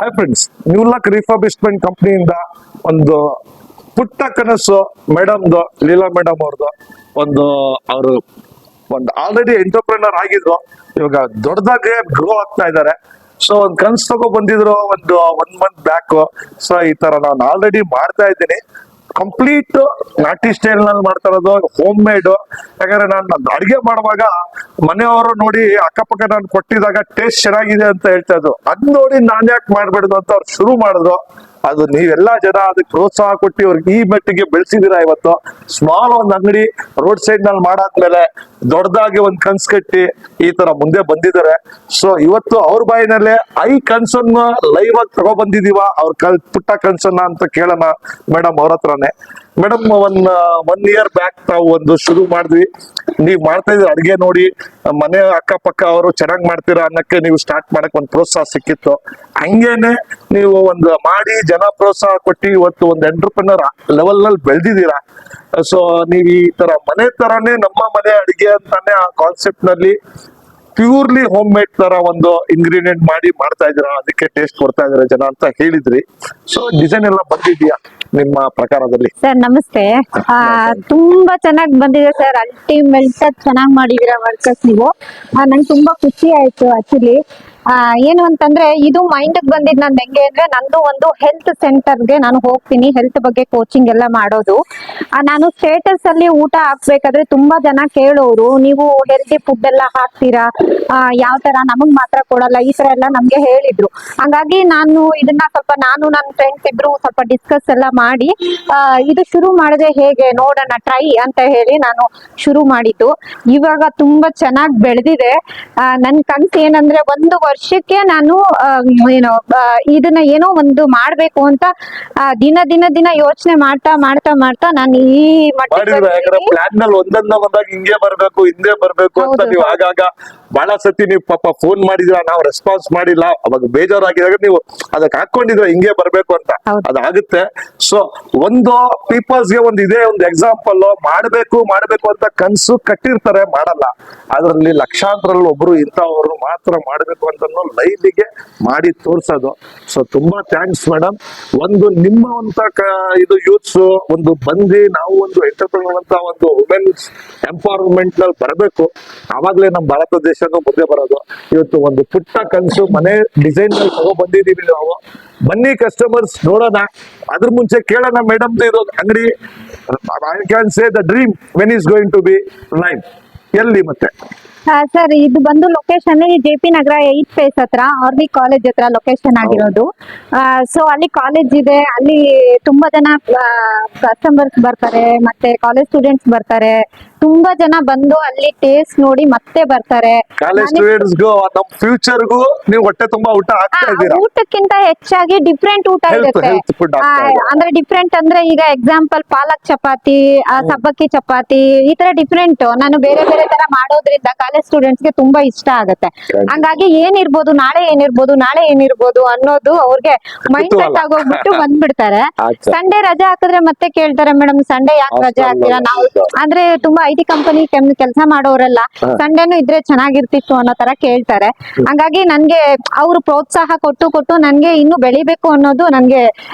Hi friends, New Luck refurbishment ಕಂಪ್ನಿಯಿಂದ ಒಂದು ಪುಟ್ಟ ಕನಸು ಮೇಡಮ್ದು, ಲೀಲಾ ಮೇಡಮ್ ಅವ್ರದ್ದು. ಅವರು ಆಲ್ರೆಡಿ ಎಂಟರ್ಪ್ರಿನರ್ ಆಗಿದ್ರು, ಇವಾಗ ದೊಡ್ಡದಾಗೆ ಗ್ರೋ ಆಗ್ತಾ ಇದ್ದಾರೆ. ಸೊ ಒಂದ್ ಕನ್ಸು ತಗೋ ಬಂದಿದ್ರು ಒನ್ ಮಂತ್ ಬ್ಯಾಕ್. ಸೊ ಈ ತರ ನಾನು ಆಲ್ರೆಡಿ ಮಾಡ್ತಾ ಇದ್ದೀನಿ. ಕಂಪ್ಲೀಟ್ ನಾಟಿ ಸ್ಟೈಲ್ ನಲ್ಲಿ ಮಾಡ್ತಾ ಇರೋದು, ಹೋಮ್ ಮೇಡ್. ಯಾಕಂದ್ರೆ ನಾನು ಅಡಿಗೆ ಮಾಡುವಾಗ ಮನೆಯವರು ನೋಡಿ ಅಕ್ಕಪಕ್ಕ ನಾನು ಕೊಟ್ಟಿದಾಗ ಟೇಸ್ಟ್ ಚೆನ್ನಾಗಿದೆ ಅಂತ ಹೇಳ್ತಾ ಇದ್ರು. ಅದ್ ನೋಡಿ ನಾನ್ ಯಾಕೆ ಮಾಡ್ಬಿಡುದು ಅಂತ ಅವ್ರು ಶುರು ಮಾಡಿದ್ರು. ಅದು ನೀವೆಲ್ಲಾ ಜನ ಅದಕ್ಕೆ ಪ್ರೋತ್ಸಾಹ ಕೊಟ್ಟು ಅವ್ರಿಗೆ ಈ ಮಟ್ಟಿಗೆ ಬೆಳೆಸಿದೀರಾ. ಇವತ್ತು ಸ್ಮಾಲ್ ಒಂದ್ ಅಂಗಡಿ ರೋಡ್ ಸೈಡ್ ನಲ್ಲಿ ಮಾಡಾದ್ಮೇಲೆ ದೊಡ್ಡದಾಗಿ ಒಂದ್ ಕನ್ಸ್ ಕಟ್ಟಿ ಈ ತರ ಮುಂದೆ ಬಂದಿದ್ದಾರೆ. ಸೊ ಇವತ್ತು ಅವ್ರ ಬಾಯಿನಲ್ಲೇ ಕನ್ಸನ್ನ ಲೈವ್ ಆಗಿ ತಗೋ ಬಂದಿದೀವ, ಅವ್ರ ಪುಟ್ಟ ಕನ್ಸನ್ನ ಅಂತ ಕೇಳೋಣ ಮೇಡಮ್ ಅವ್ರ ಹತ್ರನೇ. ಮೇಡಮ್, ಒನ್ ಇಯರ್ ಬ್ಯಾಕ್ ತಾವು ಒಂದು ಶುರು ಮಾಡಿದ್ವಿ. ನೀವ್ ಮಾಡ್ತಾ ಇದ್ರ ಅಡ್ಗೆ ನೋಡಿ ಮನೆ ಅಕ್ಕಪಕ್ಕ ಅವರು ಚೆನ್ನಾಗ್ ಮಾಡ್ತೀರಾ ಅನ್ನಕ್ಕೆ ನೀವು ಸ್ಟಾರ್ಟ್ ಮಾಡಕ್ ಒಂದ್ ಪ್ರೋತ್ಸಾಹ ಸಿಕ್ಕಿತ್ತು. ಹಂಗೇನೆ ನೀವು ಒಂದು ಮಾಡಿ ಜನ ಪ್ರೋತ್ಸಾಹ ಕೊಟ್ಟು ಇವತ್ತು ಒಂದು ಎಂಟರ್ಪ್ರಿನರ್ ಲೆವೆಲ್ ನಲ್ಲಿ ಬೆಳೆದಿದ್ದೀರಾ. ಸೊ ನೀವ್ ಈ ತರ ಮನೆ ತರಾನೇ ನಮ್ಮ ಮನೆ ಅಡಿಗೆ ಅಂತಾನೆ ಆ ಕಾನ್ಸೆಪ್ಟ್ ನಲ್ಲಿ ಪ್ಯೂರ್ಲಿ ಹೋಮ್ ಮೇಡ್ ತರ ಒಂದು ಇಂಗ್ರೀಡಿಯೆಂಟ್ ಮಾಡಿ ಮಾಡ್ತಾ ಇದ್ದೀರಾ, ಅದಕ್ಕೆ ಟೇಸ್ಟ್ ಕೊಡ್ತಾ ಇದಾರೆ ಜನ ಅಂತ ಹೇಳಿದ್ರಿ. ಸೊ ಡಿಸೈನ್ ಎಲ್ಲ ಬಂದಿದ್ಯಾ ನಿಮ್ಮ ಪ್ರಕಾರದಲ್ಲಿ? ಸರ್ ನಮಸ್ತೆ. ತುಂಬಾ ಚೆನ್ನಾಗಿ ಬಂದಿದೆ ಸರ್, ಅಲ್ಟಿಮೇಟ್ ಚೆನ್ನಾಗಿ ಮಾಡಿದೀರಾ ವರ್ಕರ್ಸ್ ನೀವು. ನಂಗೆ ತುಂಬಾ ಖುಷಿ ಆಯ್ತು ಆಕ್ಚುಲಿ. ಏನು ಅಂತಂದ್ರೆ ಇದು ಮೈಂಡ್ ಬಂದಿದ್ ನನ್ ಹೆಂಗೆ ಅಂದ್ರೆ, ನಂದು ಒಂದು ಹೆಲ್ತ್ ಸೆಂಟರ್ಗೆ ನಾನು ಹೋಗ್ತೀನಿ, ಹೆಲ್ತ್ ಬಗ್ಗೆ ಕೋಚಿಂಗ್ ಎಲ್ಲ ಮಾಡೋದು. ನಾನು ಸ್ಟೇಟಸ್ ಅಲ್ಲಿ ಊಟ ಹಾಕ್ಬೇಕಾದ್ರೆ ತುಂಬಾ ಜನ ಕೇಳೋರು, ನೀವು ಹೆಲ್ದಿ ಫುಡ್ ಎಲ್ಲ ಹಾಕ್ತೀರಾ, ಯಾವ ತರ ನಮಗ್ ಮಾತ್ರ ಕೊಡಲ್ಲ, ಈ ತರ ಎಲ್ಲ ನಮ್ಗೆ ಹೇಳಿದ್ರು. ಹಂಗಾಗಿ ನಾನು ಇದನ್ನ ಸ್ವಲ್ಪ ನಾನು ನನ್ನ ಫ್ರೆಂಡ್ಸ್ ಇಬ್ರು ಸ್ವಲ್ಪ ಡಿಸ್ಕಸ್ ಎಲ್ಲ ಮಾಡಿ ಇದು ಶುರು ಮಾಡಿದೆ, ಹೇಗೆ ನೋಡೋಣ ಟ್ರೈ ಅಂತ ಹೇಳಿ ನಾನು ಶುರು ಮಾಡಿದ್ದು. ಇವಾಗ ತುಂಬಾ ಚೆನ್ನಾಗಿ ಬೆಳೆದಿದೆ. ನನ್ ಕನ್ಸು ಏನಂದ್ರೆ, ಒಂದು ವರ್ಷಕ್ಕೆ ನಾನು ಇದನ್ನ ಏನೋ ಒಂದು ಮಾಡ್ಬೇಕು ಅಂತ ದಿನ ದಿನ ದಿನ ಯೋಚನೆ ಮಾಡ್ತಾ ಮಾಡ್ತಾ ಮಾಡ್ತಾ ನಾನು ಈ ಪ್ಲಾನ್ ನಲ್ಲಿ ಒಂದಾಗ ಹಿಂಗೆ ಬರ್ಬೇಕು ಹಿಂದೆ ಬರ್ಬೇಕು ಅಂತ ನೀವು ಆಗಾಗ ಬಹಳ ಸತಿ ನೀವು ಪಾಪ ಫೋನ್ ಮಾಡಿದ್ರ, ನಾವು ರೆಸ್ಪಾನ್ಸ್ ಮಾಡಿಲ್ಲ, ಅವಾಗ ಬೇಜಾರಾಗಿದಾಗ ನೀವು ಅದಕ್ಕೆ ಹಾಕೊಂಡಿದ್ರ ಹಿಂಗೆ ಬರ್ಬೇಕು ಅಂತ. ಅದಾಗುತ್ತೆ. ಸೊ ಒಂದು ಪೀಪಲ್ಸ್ಗೆ ಒಂದು ಇದೇ ಒಂದು ಎಕ್ಸಾಂಪಲ್, ಮಾಡ್ಬೇಕು ಅಂತ ಕನ್ಸು ಕಟ್ಟಿರ್ತಾರೆ, ಮಾಡಲ್ಲ. ಅದ್ರಲ್ಲಿ ಲಕ್ಷಾಂತರಲ್ಲಿ ಒಬ್ರು ಇಂಥವ್ರು ಮಾತ್ರ ಮಾಡ್ಬೇಕು ಅಂತ ಲೈವ್ಗೆ ಮಾಡಿ ತೋರ್ಸೋದು. ಸೊ ತುಂಬಾ ಥ್ಯಾಂಕ್ಸ್ ಮೇಡಮ್. ಒಂದು ನಿಮ್ಮ ಇದು ಯೂತ್ಸ್ ಒಂದು ಬಂದು ನಾವು ಒಂದು ಎಂಟರ್ಪ್ರಿನರ್ ಅಂತ ಒಂದು ವುಮೆನ್ಸ್ ಎಂಪವರ್ಮೆಂಟ್ ನಲ್ಲಿ ಬರಬೇಕು, ಆವಾಗ್ಲೇ ನಮ್ಮ ಭಾರತ ದೇಶನೂ ಮುಂದೆ ಬರೋದು. ಇವತ್ತು ಒಂದು ಪುಟ್ಟ ಕನ್ಸು ಮನೆ ಡಿಸೈನ್ ನಲ್ಲಿ ತಗೋ ಬಂದಿದೀವಿ ನಾವು. ಬನ್ನಿ ಕಸ್ಟಮರ್ಸ್ ನೋಡೋಣ. ಅದ್ರ ಮುಂಚೆ ಕೇಳೋಣ ಮೇಡಮ್, ಇದು ಅಂಗಡಿ I can say the dream when is going to be live ಎಲ್ಲಿ ಮತ್ತೆ? ಸರ್ ಇದು ಬಂದು location JP Nagar 8th phase ಹತ್ರ RV ಕಾಲೇಜ್ ಹತ್ರ ಲೊಕೇಶನ್ ಆಗಿರೋದು. ಸೊ ಅಲ್ಲಿ ಕಾಲೇಜ್ ಇದೆ, ಅಲ್ಲಿ ತುಂಬಾ ಜನ ಕಸ್ಟಮರ್ಸ್ ಬರ್ತಾರೆ, ಮತ್ತೆ ಕಾಲೇಜ್ ಸ್ಟೂಡೆಂಟ್ಸ್ ಬರ್ತಾರೆ. ತುಂಬಾ ಜನ ಬಂದು ಅಲ್ಲಿ ಟೇಸ್ಟ್ ನೋಡಿ ಮತ್ತೆ ಬರ್ತಾರೆ. ಕಾಲೇಜ್ ಸ್ಟೂಡೆಂಟ್ಸ್ಗೂ ನಮ್ಮ ಫ್ಯೂಚರ್ಗೂ ನೀವು ಹೊಟ್ಟೆ ತುಂಬಾ ಊಟ ಹಾಕ್ತಾ ಇದ್ದೀರಾ. ಊಟಕ್ಕಿಂತ ಹೆಚ್ಚಾಗಿ ಡಿಫ್ರೆಂಟ್ ಊಟ ಇರುತ್ತೆ. ಅಂದ್ರೆ ಡಿಫ್ರೆಂಟ್ ಅಂದ್ರೆ ಈಗ ಎಕ್ಸಾಂಪಲ್ ಪಾಲಕ್ ಚಪಾತಿ, ಸಬ್ಬಕ್ಕಿ ಚಪಾತಿ, ಈ ತರ ಡಿಫ್ರೆಂಟ್ ನಾನು ಬೇರೆ ಬೇರೆ ತರ ಮಾಡೋದ್ರಿಂದ ಕಾಲೇಜ್ ಸ್ಟೂಡೆಂಟ್ಸ್ ಗೆ ತುಂಬಾ ಇಷ್ಟ ಆಗುತ್ತೆ. ಹಂಗಾಗಿ ಏನಿರ್ಬೋದು ನಾಳೆ ಏನಿರ್ಬೋದು ಅನ್ನೋದು ಅವ್ರಿಗೆ ಮೈಂಡ್ ಸೆಟ್ ಆಗೋಗ್ಬಿಟ್ಟು ಬಂದ್ಬಿಡ್ತಾರೆ. ಸಂಡೇ ರಜೆ ಹಾಕಿದ್ರೆ ಮತ್ತೆ ಕೇಳ್ತಾರೆ, ಮೇಡಮ್ ಸಂಡೇ ಯಾಕೆ ರಜೆ ಹಾಕ್ತೀರಾ? ನಾವು ಅಂದ್ರೆ ತುಂಬಾ IT ಕಂಪನಿ ಕೆಲಸ ಮಾಡೋರೆಲ್ಲ ಸಂಡೇನು ಇದ್ರೆ ಚೆನ್ನಾಗಿರ್ತಿತ್ತು ಅನ್ನೋ ತರ ಕೇಳ್ತಾರೆ. ಹಂಗಾಗಿ ನನ್ಗೆ ಅವರು ಪ್ರೋತ್ಸಾಹ ಕೊಟ್ಟು ನನ್ಗೆ ಇನ್ನು ಬೆಳಿಬೇಕು ಅನ್ನೋದು ನನ್ಗೆ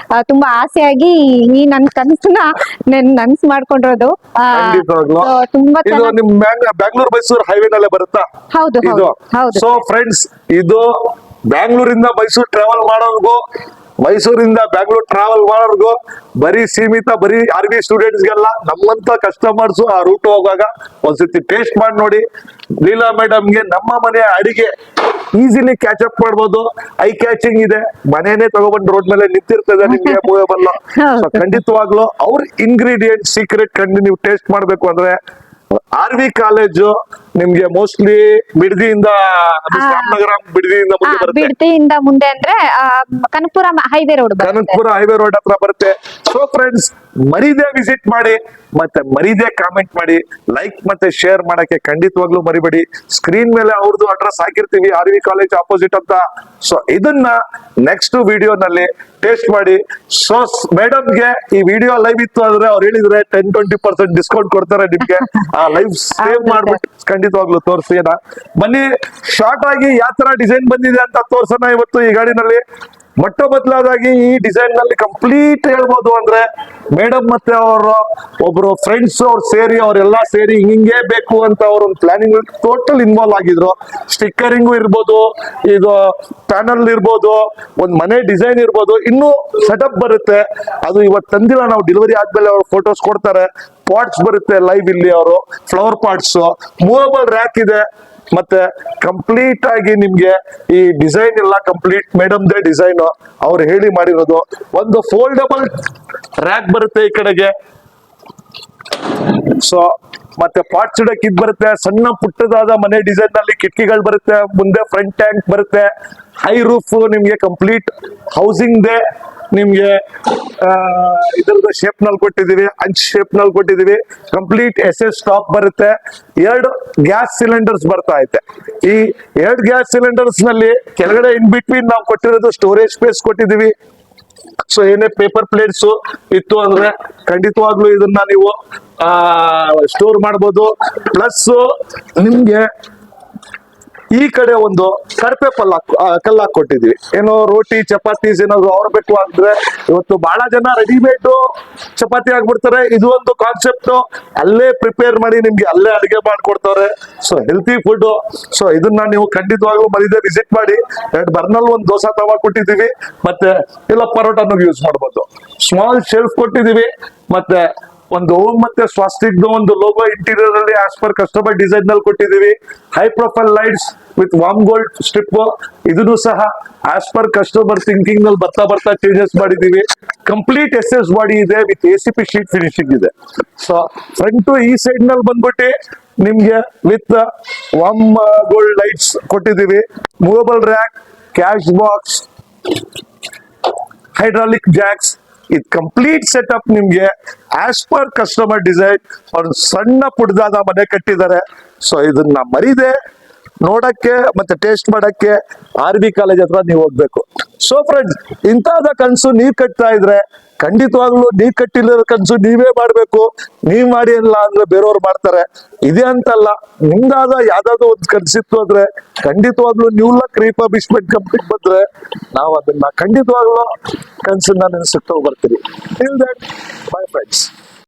ತುಂಬಾ ಆಸೆಯಾಗಿ ಈ ನನ್ ಕನಸನ್ನ ನನ್ಸ್ ಮಾಡ್ಕೊಂಡಿರೋದು. ತುಂಬಾ ಬ್ಯಾಂಗ್ಳೂರ್ ಮೈಸೂರು ಹೈವೇ ನಲ್ಲೇ ಬರುತ್ತಾ? ಹೌದು ಹೌದು. ಸೊ ಫ್ರೆಂಡ್ಸ್, ಇದು ಬ್ಯಾಂಗ್ಳೂರಿಂದ ಮೈಸೂರು ಟ್ರಾವೆಲ್ ಮಾಡೋರ್ಗು, ಮೈಸೂರಿಂದ ಬ್ಯಾಂಗ್ಳೂರ್ ಟ್ರಾವೆಲ್ ಮಾಡೋರ್ಗು ಬರೀ ಸೀಮಿತ, ಬರೀ RV ಸ್ಟೂಡೆಂಟ್ಸ್ಗೆಲ್ಲ, ನಮ್ಮಂತ ಕಸ್ಟಮರ್ಸ್ ಆ ರೂಟ್ ಹೋಗುವಾಗ ಒಂದ್ಸತಿ ಟೇಸ್ಟ್ ಮಾಡಿ ನೋಡಿ. ಲೀಲಾ ಮೇಡಮ್ಗೆ ನಮ್ಮ ಮನೆ ಅಡಿಗೆ ಈಸಿಲಿ ಕ್ಯಾಚ್ ಅಪ್ ಮಾಡ್ಬೋದು. ಐ ಕ್ಯಾಚಿಂಗ್ ಇದೆ, ಮನೇನೆ ತಗೊಬಂದು ರೋಡ್ ಮೇಲೆ ನಿಂತಿರ್ತದೆ ನಿಮ್ಗೆ ಮೂವೇಬಲ್ಲ. ಖಂಡಿತವಾಗ್ಲು ಅವ್ರ ಇಂಗ್ರೀಡಿಯೆಂಟ್ ಸೀಕ್ರೆಟ್ ಕಂಡು ನೀವು ಟೇಸ್ಟ್ ಮಾಡ್ಬೇಕು ಅಂದ್ರೆ RV ಕಾಲೇಜು ನಿಮ್ಗೆ ಮೋಸ್ಟ್ಲಿ ಬಿಡದಿಯಿಂದ ಬಿಡದಿಯಿಂದ ಮುಂದೆ ಅಂದ್ರೆ ಕನಕಪುರ ಹೈವೇ ರೋಡ್ ಹತ್ರ ಬರುತ್ತೆ. ಸೊ ಫ್ರೆಂಡ್ಸ್, ಮರಿದೇ ವಿಸಿಟ್ ಮಾಡಿ, ಮತ್ತೆ ಮರಿದೇ ಕಾಮೆಂಟ್ ಮಾಡಿ, ಲೈಕ್ ಮತ್ತೆ ಶೇರ್ ಮಾಡಕ್ಕೆ ಖಂಡಿತವಾಗ್ಲೂ ಮರಿಬೇಡಿ. ಸ್ಕ್ರೀನ್ ಮೇಲೆ ಅವ್ರದ್ದು ಅಡ್ರೆಸ್ ಹಾಕಿರ್ತೀವಿ, RV ಕಾಲೇಜ್ ಆಪೋಸಿಟ್ ಅಂತ. ಸೊ ಇದನ್ನ ನೆಕ್ಸ್ಟ್ ವಿಡಿಯೋನಲ್ಲಿ ಟೇಸ್ಟ್ ಮಾಡಿ. ಸೊ ಮೇಡಮ್ಗೆ ಈ ವಿಡಿಯೋ ಲೈವ್ ಇತ್ತು ಅಂದ್ರೆ ಅವ್ರು ಹೇಳಿದ್ರೆ 10-20% ಡಿಸ್ಕೌಂಟ್ ಕೊಡ್ತಾರೆ ನಿಮ್ಗೆ. ಆ ಲೈವ್ ಸೇವ್ ಮಾಡ್ಬಿಟ್ಟು ಖಂಡಿತವಾಗ್ಲೂ ತೋರಿಸ್ತೀನ. ಬನ್ನಿ ಶಾರ್ಟ್ ಆಗಿ ಯಾವ ತರ ಡಿಸೈನ್ ಬಂದಿದೆ ಅಂತ ತೋರ್ಸೋಣ ಇವತ್ತು ಈ ಗಾಡಿನಲ್ಲಿ. ಮೊಟ್ಟ ಮೊದಲಾದಾಗಿ ಈ ಡಿಸೈನ್ ನಲ್ಲಿ ಕಂಪ್ಲೀಟ್ ಹೇಳ್ಬೋದು ಅಂದ್ರೆ ಮೇಡಮ್ ಮತ್ತೆ ಅವರು ಒಬ್ರು ಫ್ರೆಂಡ್ಸ್ ಅವ್ರು ಸೇರಿ ಅವರೆಲ್ಲ ಸೇರಿ ಹಿಂಗೆ ಬೇಕು ಅಂತ ಅವ್ರ ಒಂದು ಪ್ಲಾನಿಂಗ್ ಟೋಟಲ್ ಇನ್ವಾಲ್ವ್ ಆಗಿದ್ರು. ಸ್ಟಿಕ್ಕರಿಂಗು ಇರ್ಬೋದು, ಇದು ಪ್ಯಾನಲ್ ಇರ್ಬೋದು, ಒಂದ್ ಮನೆ ಡಿಸೈನ್ ಇರ್ಬೋದು, ಇನ್ನೂ ಸೆಟಪ್ ಬರುತ್ತೆ. ಅದು ಇವತ್ತು ತಂದಿಲ್ಲ, ನಾವು ಡೆಲಿವರಿ ಆದ್ಮೇಲೆ ಅವ್ರು ಫೋಟೋಸ್ ಕೊಡ್ತಾರೆ. ಪಾಟ್ಸ್ ಬರುತ್ತೆ ಲೈವ್ ಇಲ್ಲಿ, ಅವರು ಫ್ಲವರ್ ಪಾಟ್ಸ್, ಮೂವಬಲ್ ರ್ಯಾಕ್ ಇದೆ. ಮತ್ತೆ ಕಂಪ್ಲೀಟ್ ಆಗಿ ನಿಮ್ಗೆ ಈ ಡಿಸೈನ್ ಎಲ್ಲ ಕಂಪ್ಲೀಟ್ ಮೇಡಮ್ದೇ ಡಿಸೈನ್ ಅವ್ರು ಹೇಳಿ ಮಾಡಿರೋದು. ಒಂದು ಫೋಲ್ಡಬಲ್ ರ್ಯಾಕ್ ಬರುತ್ತೆ ಈ ಕಡೆಗೆ. ಸೊ ಮತ್ತೆ ಪಾಟ್ಸ್ ಇಡಕ್ ಇದ್ ಬರುತ್ತೆ. ಸಣ್ಣ ಪುಟ್ಟದಾದ ಮನೆ ಡಿಸೈನ್ ನಲ್ಲಿ ಕಿಟಕಿಗಳು ಬರುತ್ತೆ. ಮುಂದೆ ಫ್ರಂಟ್ ಟ್ಯಾಂಕ್ ಬರುತ್ತೆ. ಹೈ ರೂಫ್ ನಿಮ್ಗೆ ಕಂಪ್ಲೀಟ್ ಹೌಸಿಂಗ್ ದೇ ನಿಮ್ಗೆ ಇದ್ರದ ಶೇಪ್ ನಲ್ಲಿ ಕೊಟ್ಟಿದೀವಿ, ಅಂಚ್ ಶೇಪ್ ನಲ್ಲಿ ಕೊಟ್ಟಿದೀವಿ. ಕಂಪ್ಲೀಟ್ SS ಸ್ಟಾಪ್ ಬರುತ್ತೆ. 2 ಗ್ಯಾಸ್ ಸಿಲಿಂಡರ್ಸ್ ಬರ್ತಾ ಐತೆ. ಈ 2 ಗ್ಯಾಸ್ ಸಿಲಿಂಡರ್ಸ್ ನಲ್ಲಿ ಕೆಳಗಡೆ ಇನ್ ಬಿಟ್ವೀನ್ ನಾವು ಕೊಟ್ಟಿರೋದು ಸ್ಟೋರೇಜ್ ಸ್ಪೇಸ್ ಕೊಟ್ಟಿದೀವಿ. ಸೊ ಏನೇ ಪೇಪರ್ ಪ್ಲೇಟ್ಸ್ ಇತ್ತು ಅಂದ್ರೆ ಖಂಡಿತವಾಗ್ಲೂ ಇದನ್ನ ನೀವು ಸ್ಟೋರ್ ಮಾಡ್ಬೋದು. ಪ್ಲಸ್ ನಿಮ್ಗೆ ಈ ಕಡೆ ಒಂದು ಕಡಪೆ ಕಲ್ಲು ಕೊಟ್ಟಿದ್ವಿ. ಏನೋ ರೋಟಿ ಚಪಾತೀಸ್ ಏನಾದ್ರು ಅವ್ರು ಬೇಕು ಅಂದ್ರೆ, ಇವತ್ತು ಬಹಳ ಜನ ರೆಡಿಮೇಡ್ ಚಪಾತಿ ಆಗ್ಬಿಡ್ತಾರೆ. ಇದು ಒಂದು ಕಾನ್ಸೆಪ್ಟ್, ಅಲ್ಲೇ ಪ್ರಿಪೇರ್ ಮಾಡಿ ನಿಮ್ಗೆ ಅಲ್ಲೇ ಅಡಿಗೆ ಮಾಡ್ಕೊಡ್ತಾರೆ. So healthy food. ಸೊ ಇದನ್ನ ನೀವು ಖಂಡಿತವಾಗ್ಲೂ ಮರಿದೆ ವಿಸಿಟ್ ಮಾಡಿ. 2 ಬರ್ನಲ್ ಒಂದು ದೋಸೆ ತವಾ ಕೊಟ್ಟಿದ್ದೀವಿ. ಮತ್ತೆ ಇಲ್ಲ ಪರೋಟಾನು ಯೂಸ್ ಮಾಡ್ಬೋದು. ಸ್ಮಾಲ್ ಶೆಲ್ಫ್ ಕೊಟ್ಟಿದ್ದೀವಿ. ಮತ್ತೆ ಒಂದು ಓಂ ಮತ್ತೆ ಸ್ವಾಸ್ಟಿಕ್ ಒಂದು ಲೋಗೋ ಇಂಟೀರಿಯರ್ ಅಲ್ಲಿ ಆಸ್ ಪರ್ ಕಸ್ಟಮರ್ ಡಿಸೈನ್ ನಲ್ಲಿ ಕೊಟ್ಟಿದ್ದೀವಿ. High profile lights with warm gold strip, ಇದನ್ನು ಸಹ ಆಸ್ ಪರ್ ಕಸ್ಟಮರ್ ಥಿಂಕಿಂಗ್ ನಲ್ಲಿ ಬರ್ತಾ ಬರ್ತಾ ಚೇಂಜಸ್ ಮಾಡಿದೀವಿ. ಕಂಪ್ಲೀಟ್ SS ಬಾಡಿ ಇದೆ ವಿತ್ ACP ಶೀಟ್ ಫಿನಿಶಿಂಗ್ ಇದೆ. ಸೊ ಫ್ರಂಟ್ ಈ ಸೈಡ್ ನಲ್ಲಿ ಬಂದ್ಬಿಟ್ಟು ನಿಮ್ಗೆ ವಿತ್ ವಾರ್ಮ್ ಗೋಲ್ಡ್ ಲೈಟ್ಸ್ ಕೊಟ್ಟಿದ್ದೀವಿ. Movable rack, cash box, hydraulic Jacks, ಇದು ಕಂಪ್ಲೀಟ್ ಸೆಟಪ್ ನಿಮ್ಗೆ ಆಸ್ ಪರ್ ಕಸ್ಟಮರ್ ಡಿಸೈನ್ ಒಂದು ಸಣ್ಣ ಪುಟ್ಟದಾದ ಮನೆ ಕಟ್ಟಿದ್ದಾರೆ. ಸೊ ಇದನ್ನ ಮರಿದೆ ನೋಡಕ್ಕೆ ಮತ್ತೆ ಟೇಸ್ಟ್ ಮಾಡಕ್ಕೆ RB ಕಾಲೇಜ್ ಹತ್ರ ನೀವು ಹೋಗ್ಬೇಕು. ಸೊ ಫ್ರೆಂಡ್ಸ್, ಇಂಥದ ಕನ್ಸು ನೀವ್ ಕಟ್ತಾ ಇದ್ರೆ ಖಂಡಿತವಾಗ್ಲೂ ನೀವ್ ಕಟ್ಟಿಲ್ಲ ಕನ್ಸು ನೀವೇ ಮಾಡ್ಬೇಕು. ನೀವ್ ಮಾಡಿ ಅಲ್ಲ ಅಂದ್ರೆ ಬೇರೆಯವ್ರು ಮಾಡ್ತಾರೆ. ಇದೇ ಅಂತಲ್ಲ, ನಿಮ್ದಾದ ಯಾವ್ದಾದ್ರು ಒಂದು ಕನ್ಸಿತ್ತು ಅಂದ್ರೆ ಖಂಡಿತವಾಗ್ಲೂ ನ್ಯೂ ಲಕ್ ರಿಫರ್ಬಿಶ್ಮೆಂಟ್ ಕಂಪ್ನಿ ಬಂದ್ರೆ ನಾವು ಅದನ್ನ ಖಂಡಿತವಾಗ್ಲೂ ಕನ್ಸನ್ನ ನೆನೆಸುತ್ತಾ ಬರ್ತೀವಿ. By friends.